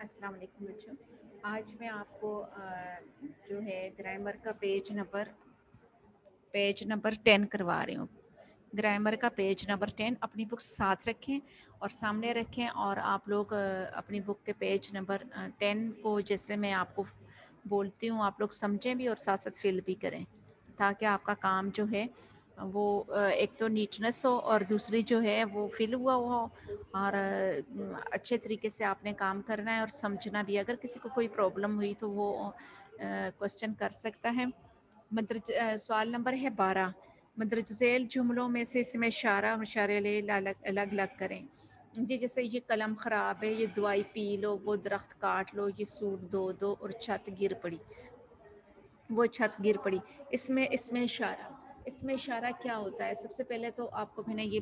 अस्सलाम वालेकुम बच्चों। आज मैं आपको जो है ग्रामर का पेज नंबर 10 करवा रही हूँ। ग्रामर का पेज नंबर 10 अपनी बुक साथ रखें और सामने रखें, और आप लोग अपनी बुक के पेज नंबर 10 को जैसे मैं आपको बोलती हूँ आप लोग समझें भी और साथ साथ फिल भी करें, ताकि आपका काम जो है वो एक तो नीटनेस हो और दूसरी जो है वो फिल हुआ हो, और अच्छे तरीके से आपने काम करना है और समझना भी। अगर किसी को कोई प्रॉब्लम हुई तो वो क्वेश्चन कर सकता है। सवाल नंबर है 12। मदरज झैल जुमलों में से इसमें इशारा और इशारे अलग अलग करें। जी, जैसे ये कलम ख़राब है, ये दवाई पी लो, वो दरख्त काट लो, ये सूट दो दो और छत गिर पड़ी, वो छत गिर पड़ी। इसमें इसमें इशारा क्या होता है? सबसे पहले तो आपको मैंने ये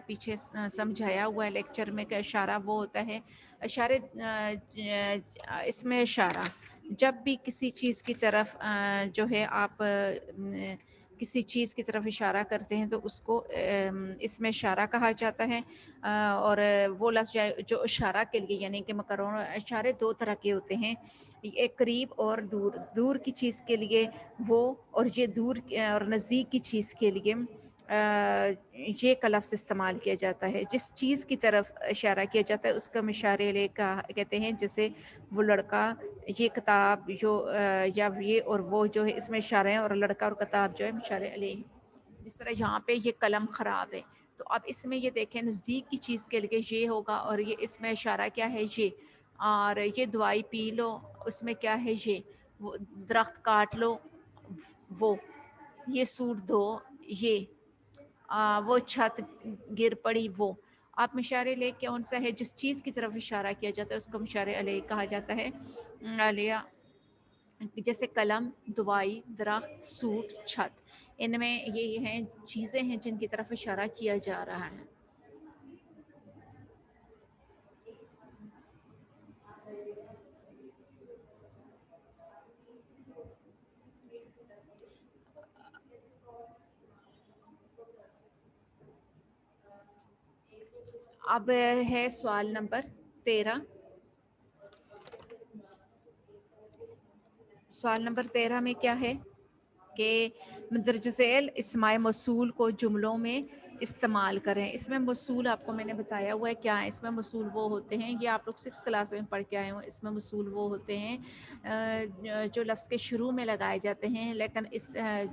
पीछे समझाया हुआ है लेक्चर में कि इशारा वो होता है, इशारे इसमें इशारा जब भी किसी चीज़ की तरफ जो है आप किसी चीज़ की तरफ इशारा करते हैं तो उसको इसमें इशारा कहा जाता है। और वो लफ्ज़ जो इशारा के लिए यानी कि मकरून इशारे दो तरह के होते हैं, एक करीब और दूर। दूर की चीज़ के लिए वो, और ये दूर और नज़दीक की चीज़ के लिए ये का लफ्ज़ इस्तेमाल किया जाता है। जिस चीज़ की तरफ इशारा किया जाता है उसका हम इशारे ले कहते हैं। जैसे वो लड़का, ये किताब जो या ये और वो जो है इसमें इशारे हैं, और लड़का और किताब जो है इशारे अलैह हैं। जिस तरह यहाँ पे ये कलम ख़राब है, तो अब इसमें ये देखें नज़दीक की चीज़ के लिए ये होगा, और ये इसमें इशारा क्या है ये। और ये दवाई पी लो, उसमें क्या है ये। वो दरख्त काट लो, वो ये सूट दो, ये वो छत गिर पड़ी, वो। आप इशारे ले कौन सा है? जिस चीज़ की तरफ इशारा किया जाता है उसको इशारे अलैह कहा जाता है। अलैह जैसे कलम, दवाई, दरख्त, सूट, छत, इनमें ये हैं चीज़ें हैं जिनकी तरफ इशारा किया जा रहा है। अब है सवाल नंबर 13। सवाल नंबर 13 में क्या है कि मंदरज झैल इस्माए मौसूल को जुमलों में इस्तेमाल करें। इसमें मौसूल आपको मैंने बताया हुआ है क्या है। इसमें मौसूल वो होते हैं, ये आप लोग 6 क्लास में पढ़ के आए हो। इसमें मौसूल वो होते हैं जो लफ्ज़ के शुरू में लगाए जाते हैं, लेकिन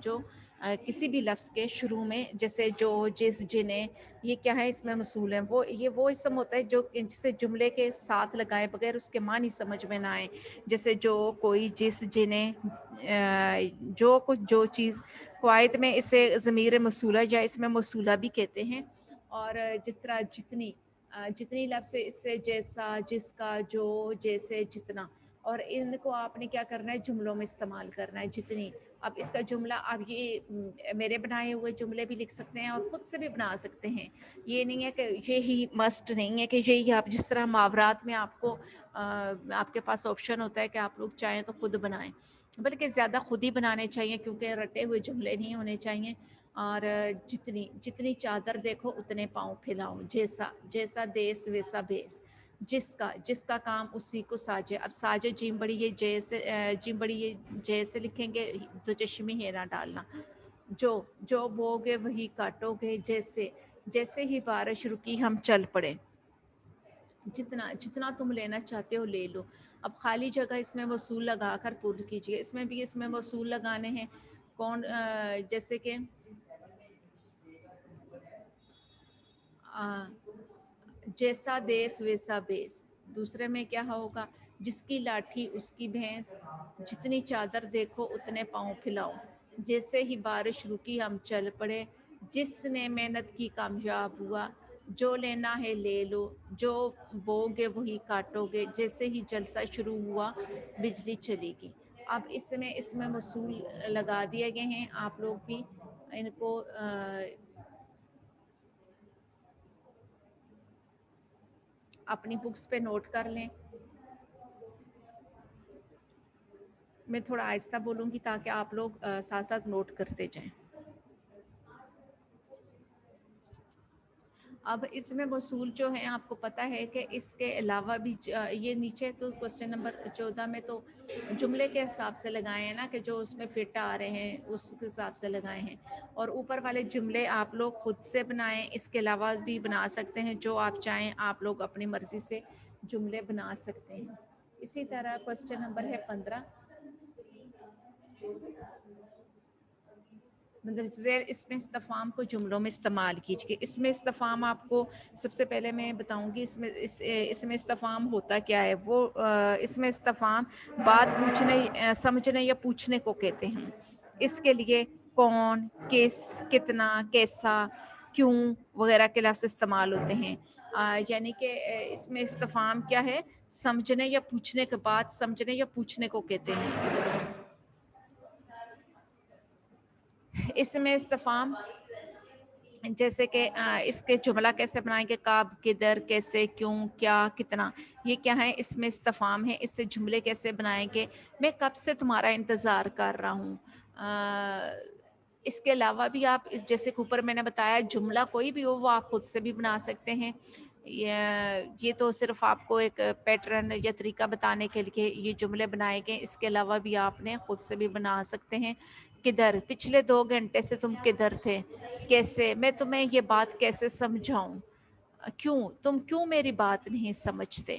जो किसी भी लफ्ज़ के शुरू में, जैसे जो, जिस, जिन्हें, ये क्या है? इसमें मौसूल है। वो इसम होता है जो जिसे जुमले के साथ लगाए बगैर उसके मानी समझ में ना आए। जैसे जो, कोई, जिस, जिन्हें, जो कुछ, जो चीज़। क़वायद में इसे ज़मीर मौसूला या इसमें मौसूला भी कहते हैं। और जिस तरह जितनी, जितनी लफ्ज़ है इससे जैसा, जिसका, जो, जैसे, जितना, और इनको आपने क्या करना है? जुमलों में इस्तेमाल करना है। जितनी, अब इसका जुमला आप ये मेरे बनाए हुए जुमले भी लिख सकते हैं और ख़ुद से भी बना सकते हैं। ये नहीं है कि ये ही मस्ट नहीं है कि यही आप, जिस तरह मुहावरात में आपको आपके पास ऑप्शन होता है कि आप लोग चाहें तो खुद बनाएं, बल्कि ज़्यादा खुद ही बनाने चाहिए, क्योंकि रटे हुए जुमले नहीं होने चाहिए। और जितनी, जितनी चादर देखो उतने पाँव फैलाओ, जैसा, जैसा देश वैसा भेस, जिसका, जिसका काम उसी को साजे। अब साजे जीम बड़ी ये जैसे जीम बड़ी ये जैसे लिखेंगे तो चश्मी है ना डालना। जो, जो बोगे वही काटोगे, जैसे, जैसे ही बारिश रुकी हम चल पड़े। जितना, जितना तुम लेना चाहते हो ले लो। अब खाली जगह इसमें वसूल लगा कर पूर्ण कीजिए। इसमें भी इसमें वसूल लगाने हैं। कौन जैसे कि अ, जैसा देश वैसा बेस। दूसरे में क्या होगा? जिसकी लाठी उसकी भैंस, जितनी चादर देखो उतने पाँव फैलाओ, जैसे ही बारिश रुकी हम चल पड़े, जिसने मेहनत की कामयाब हुआ, जो लेना है ले लो, जो बोगे वही काटोगे, जैसे ही जलसा शुरू हुआ बिजली चलेगी। अब इसमें इसमें वसूल लगा दिए गए हैं। आप लोग भी इनको अपनी बुक्स पे नोट कर लें। मैं थोड़ा आहिस्ता बोलूँगी ताकि आप लोग साथ साथ नोट करते जाएं। اب اس میں وصول جو ہیں آپ کو پتہ ہے کہ اس کے علاوہ بھی یہ نیچے تو کوسچن نمبر 14 میں تو جملے کے حساب سے لگائے ہیں نا کہ جو اس میں فٹ آ رہے ہیں اس کے حساب سے لگائے ہیں، اور اوپر والے جملے آپ لوگ خود سے بنائیں، اس کے علاوہ بھی بنا سکتے ہیں، جو آپ چاہیں آپ لوگ اپنی مرضی سے جملے بنا سکتے ہیں۔ اسی طرح کوسچن نمبر ہے 15، مندرجہ اس میں استفہام کو جملوں میں استعمال کیجیے۔ اس میں استفہام آپ کو سب سے پہلے میں بتاؤں گی اس میں استفہام ہوتا کیا ہے۔ وہ اس میں استفہام بات پوچھنے، سمجھنے یا پوچھنے کو کہتے ہیں۔ اس کے لیے کون، کس، کتنا، کیسا، کیوں وغیرہ کے لفظ استعمال ہوتے ہیں۔ یعنی کہ اس میں استفہام کیا ہے، سمجھنے یا پوچھنے کے بعد سمجھنے یا پوچھنے کو کہتے ہیں۔ اس میں استفہام جیسے کہ اس کے جملہ کیسے بنائیں گے، کب، کدھر، کیسے، کیوں، کیا، کتنا، یہ کیا ہے، اس میں استفہام ہے۔ اس سے جملے کیسے بنائیں گے، میں کب سے تمہارا انتظار کر رہا ہوں۔ اس کے علاوہ بھی آپ جیسے کہ اوپر میں نے بتایا جملہ کوئی بھی ہو وہ آپ خود سے بھی بنا سکتے ہیں۔ یہ تو صرف آپ کو ایک پیٹرن یا طریقہ بتانے کے لیے یہ جملے بنائے گئے، اس کے علاوہ بھی آپ نے خود سے بھی بنا سکتے ہیں۔ کدھر، پچھلے 2 گھنٹے سے تم کدھر تھے۔ کیسے، میں تمہیں یہ بات کیسے سمجھاؤں۔ کیوں، تم کیوں میری بات نہیں سمجھتے۔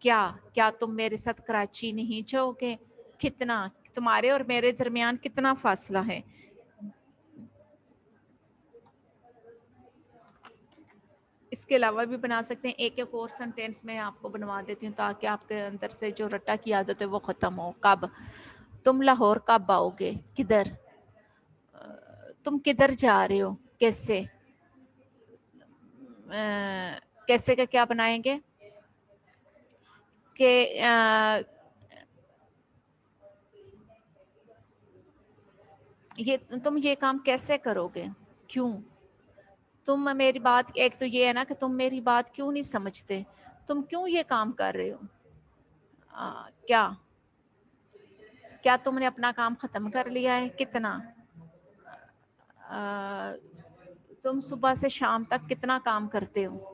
کیا تم میرے ساتھ کراچی نہیں جاؤ گے۔ کتنا، تمہارے اور میرے درمیان کتنا فاصلہ ہے۔ اس کے علاوہ بھی بنا سکتے ہیں۔ ایک اور سنٹینس میں آپ کو بنوا دیتی ہوں تاکہ آپ کے اندر سے جو رٹا کی عادت ہے وہ ختم ہو۔ کب، تم لاہور کب آؤ گے۔ کدھر، تم کدھر جا رہے ہو۔ کیسے، کیسے کا کیا بنائیں گے کہ تم یہ کام کیسے کرو گے۔ کیوں، تم میری بات، ایک تو یہ ہے نا کہ تم میری بات کیوں نہیں سمجھتے، تم کیوں یہ کام کر رہے ہو۔ کیا تم نے اپنا کام ختم کر لیا ہے۔ کتنا، تم صبح سے شام تک کتنا کام کرتے ہو۔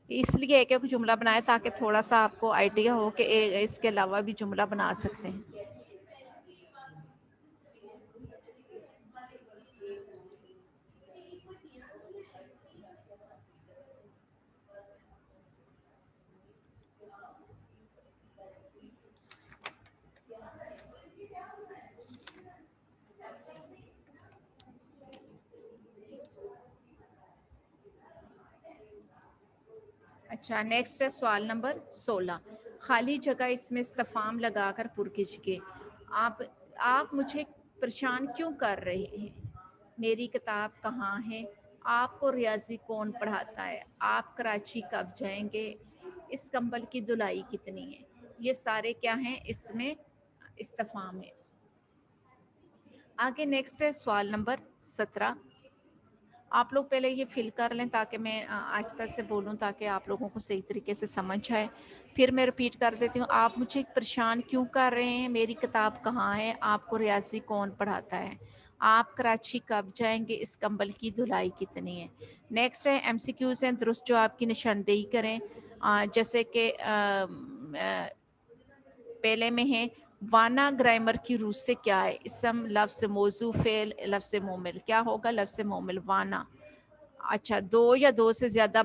اس لیے ایک جملہ بنائے تاکہ تھوڑا سا آپ کو آئیڈیا ہو کہ اس کے علاوہ بھی جملہ بنا سکتے ہیں۔ اچھا، نیکسٹ ہے سوال نمبر 16، خالی جگہ اس میں استفہام لگا کر پر کیجیے۔ آپ مجھے پریشان کیوں کر رہے ہیں۔ میری کتاب کہاں ہے۔ آپ کو ریاضی کون پڑھاتا ہے۔ آپ کراچی کب جائیں گے۔ اس کمبل کی دھلائی کتنی ہے۔ یہ سارے کیا ہیں، اس میں استفہام ہے۔ آگے نیکسٹ ہے سوال نمبر 17، آپ لوگ پہلے یہ فل کر لیں تاکہ میں آہستہ سے بولوں تاکہ آپ لوگوں کو صحیح طریقے سے سمجھ آئے۔ پھر میں رپیٹ کر دیتی ہوں، آپ مجھے پریشان کیوں کر رہے ہیں۔ میری کتاب کہاں ہے۔ آپ کو ریاضی کون پڑھاتا ہے۔ آپ کراچی کب جائیں گے۔ اس کمبل کی دھلائی کتنی ہے۔ نیکسٹ ہے ایم سی کیوز ہیں، درست جواب کی نشاندہی کریں۔ جیسے کہ پہلے میں ہے وانا گرامر کی روح سے کیا ہے۔ اسم، لفظ، موضوع، فعل، لفظ مومل، کیا ہوگا لفظ مومل وانا۔ اچھا، دو یا دو سے زیادہ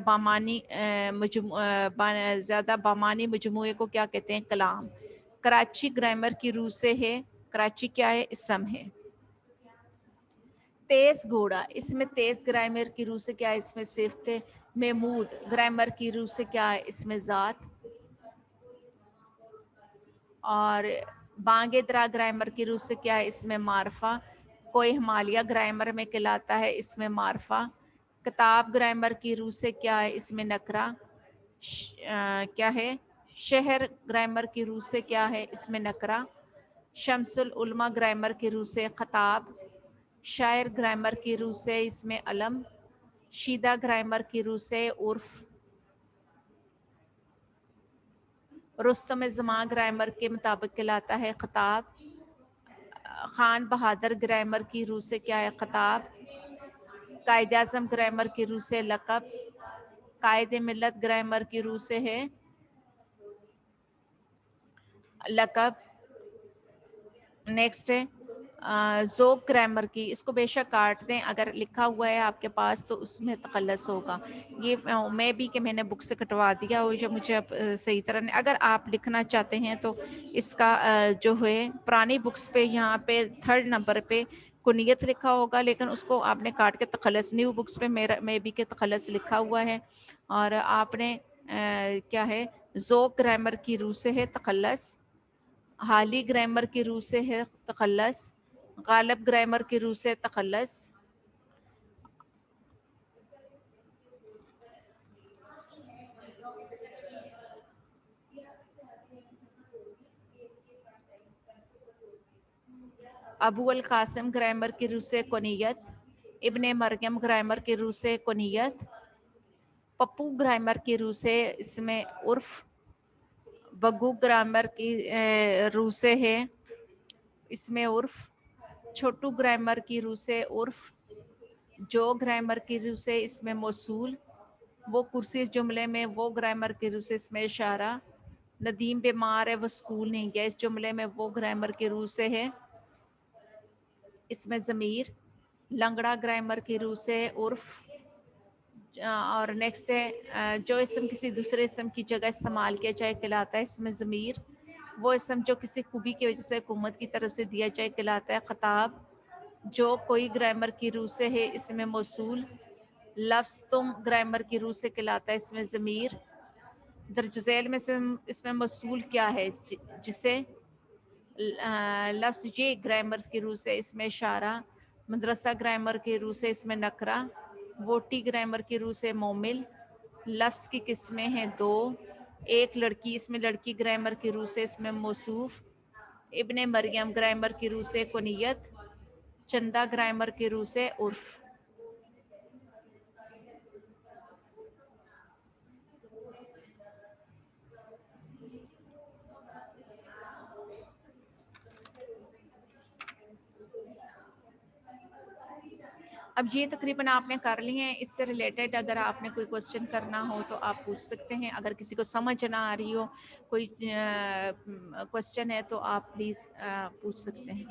بامانی مجموعے کو کیا کہتے ہیں، کلام۔ کراچی گرامر کی روح سے ہے، کراچی کیا ہے، اسم ہے۔ تیز گھوڑا، اس میں تیز گرامر کی روح سے کیا ہے، اس میں صفت ہے۔ محمود گرامر کی روح سے کیا ہے، اس میں ذات۔ اور بانگ درا گرامر کی روح سے کیا ہے، اس میں معرفہ۔ کوئی ہمالیہ گرامر میں کہلاتا ہے، اس میں معرفہ۔ کتاب گرامر کی روح سے کیا ہے، اس میں نکرہ۔ کیا ہے، شہر گرامر کی روح سے کیا ہے، اس میں نکرہ۔ شمس العلماء گرامر کی روح سے خطاب۔ شاعر گرامر کی روح سے اس میں علم۔ شیدہ گرامر کی روح سے عرف۔ رستم زمان گرامر کے مطابق کہلاتا ہے خطاب۔ خان بہادر گرامر کی روح سے کیا ہے، خطاب۔ कायदे आज़म ग्रामर की रूह से लक़ब, कायदे मिल्लत ग्रामर की रूह से है लक़ब। नेक्स्ट है ज़ोक ग्रामर की, इसको बेशक काट दें, अगर लिखा हुआ है आपके पास तो उसमें तखल्लुस होगा। ये मैं भी कि मैंने बुक से कटवा दिया और जो मुझे अब सही तरह नहीं, अगर आप लिखना चाहते हैं तो इसका जो है पुरानी बुक्स पे यहाँ पे 3rd नंबर पे कुनियत लिखा होगा, लेकिन उसको आपने काट के तखल्लुस, न्यू बुक्स पे मेरा मैं भी के तखल्लुस लिखा हुआ है। और आपने क्या है, ज़ोक ग्रामर की रूह से है तखल्लुस, हाली ग्रामर की रूह से है तखल्लुस, गालिब ग्रामर की रूह से तखल्लुस। अबू अल कासिम ग्रामर की रूह से कुनियत, इब्ने मरियम ग्रामर की रूह से कुनियत, पप्पू ग्रामर की रूह से इसमें उर्फ, बग्गू ग्रामर की रूह से है इसमें उर्फ, छोटू ग्रामर की रूह से उर्फ, जो ग्रामर की रूह से इसमें मौसूल, वो कुर्सी इस जुमले में, वो ग्रामर की रूह से इसमें इशारा, नदीम बीमार है वो स्कूल नहीं गया, इस जुमले में वो ग्रामर की रूह से है इसमें ज़मीर, लंगड़ा ग्रामर की रूह से उर्फ। और नेक्स्ट है जो इसम किसी दूसरे इसम की जगह इस्तेमाल किया जाए कहलाता है इसमें ज़मीर, वो इसम जो किसी खूबी की वजह से हुकूमत की तरफ से दिया जाए कहलाता है खताब, जो कोई ग्रामर की रूह से है इसमें मौसूल, लफ्ज़ तुम ग्रामर की रूह से कहलाता है इसमें ज़मीर, दर्ज झैल में से इसमें मौसूल क्या है जिसे लफ्ज़ ये ग्रामर की रूह से इसमें इशारा, मदरसा ग्रामर की रूह से इसमें नकरा, वोटी ग्रामर की रूह से मोमिल, लफ्ज़ की किस्में हैं दो, एक लड़की, इसमें लड़की ग्रामर की रूह से इसमें मौसूफ, इब्ने मरियम ग्रामर की रूह से कुनियत, चंदा ग्रामर की रूह से उर्फ। अब ये तकरीबन आपने कर लिए हैं, इससे रिलेटेड अगर आपने कोई क्वेश्चन करना हो तो आप पूछ सकते हैं, अगर किसी को समझ ना आ रही हो, कोई क्वेश्चन है तो आप प्लीज़ पूछ सकते हैं।